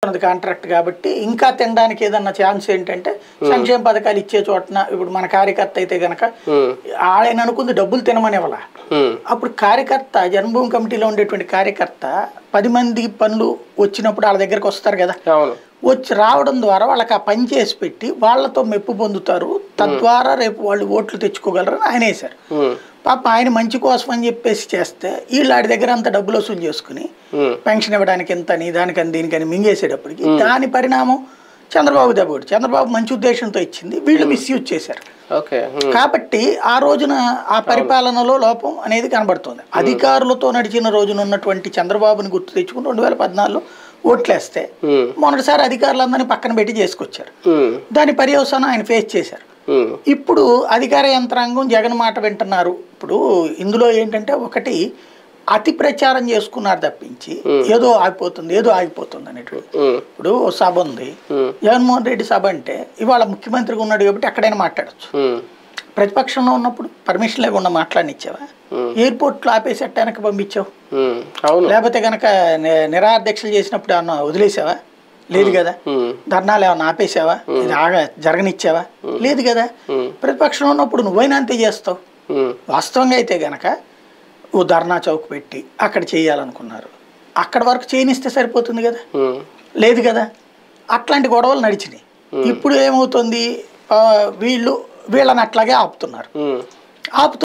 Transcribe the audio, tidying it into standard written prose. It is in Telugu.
కాంట్రాక్ట్ కాబట్టి ఇంకా తినడానికి ఏదన్నా ఛాన్స్ ఏంటంటే సంక్షేమ పథకాలు ఇచ్చే చోటన ఇప్పుడు మన కార్యకర్త అయితే గనక ఆయన అనుకుంది డబ్బులు తినమనేవాళ్ళ అప్పుడు కార్యకర్త జన్మభూమి కమిటీలో ఉండేటువంటి కార్యకర్త 10 మంది పనులు వచ్చినప్పుడు వాళ్ళ దగ్గరకు వస్తారు కదా వచ్చి రావడం ద్వారా వాళ్ళకి ఆ పని చేసి పెట్టి వాళ్ళతో మెప్పు పొందుతారు తద్వారా రేపు వాళ్ళు ఓట్లు తెచ్చుకోగలరని ఆయన వేశారు పాప ఆయన మంచి కోసం అని చెప్పేసి చేస్తే వీళ్ళు ఆడి దగ్గర అంత డబ్బులు వసూలు చేసుకుని పెన్షన్ ఇవ్వడానికి ఎంతని దానికని దీనికని మింగేసేటప్పటికి దాని పరిణామం చంద్రబాబు దెబ్బడు చంద్రబాబు మంచి ఉద్దేశంతో ఇచ్చింది వీళ్ళు మిస్యూజ్ చేశారు కాబట్టి ఆ రోజున ఆ పరిపాలనలో లోపం అనేది కనబడుతుంది అధికారులతో నడిచిన రోజున ఉన్నటువంటి చంద్రబాబుని గుర్తు తెచ్చుకుని 2014లో ఓట్లేస్తే మొదటిసారి అధికారులందరినీ పక్కన పెట్టి చేసుకొచ్చారు దాని పర్యవసానం ఆయన ఫేస్ చేశారు ఇప్పుడు అధికార యంత్రాంగం జగన్ మాట వింటున్నారు ఇప్పుడు ఇందులో ఏంటంటే ఒకటి అతి ప్రచారం చేసుకున్నారు తప్పించి ఏదో ఆగిపోతుంది అనేటువంటి ఇప్పుడు సభ ఉంది జగన్మోహన్ రెడ్డి సభ అంటే ఇవాళ ముఖ్యమంత్రిగా ఉన్నాడు కాబట్టి ఎక్కడైనా మాట్లాడచ్చు ప్రతిపక్షంలో ఉన్నప్పుడు పర్మిషన్ లేకుండా మాట్లాడినిచ్చావా ఎయిర్పోర్ట్లో ఆపేసి ఎట్టానికి పంపించావు లేకపోతే కనుక నిరాధ్యక్షలు చేసినప్పుడు ఏమన్నా వదిలేసావా లేదు కదా ధర్నాలు ఏమన్నా ఆపేసావా ఇది జరగనిచ్చావా లేదు కదా ప్రతిపక్షంలో ఉన్నప్పుడు నువ్వైనా అంతే చేస్తావు వాస్తవంగా అయితే గనక ఓ ధర్నా చౌక్ పెట్టి అక్కడ చేయాలనుకున్నారు అక్కడ వరకు చేయనిస్తే సరిపోతుంది కదా లేదు కదా అట్లాంటి గొడవలు నడిచినాయి ఇప్పుడు ఏమవుతుంది వీళ్ళని అట్లాగే ఆపుతున్నారు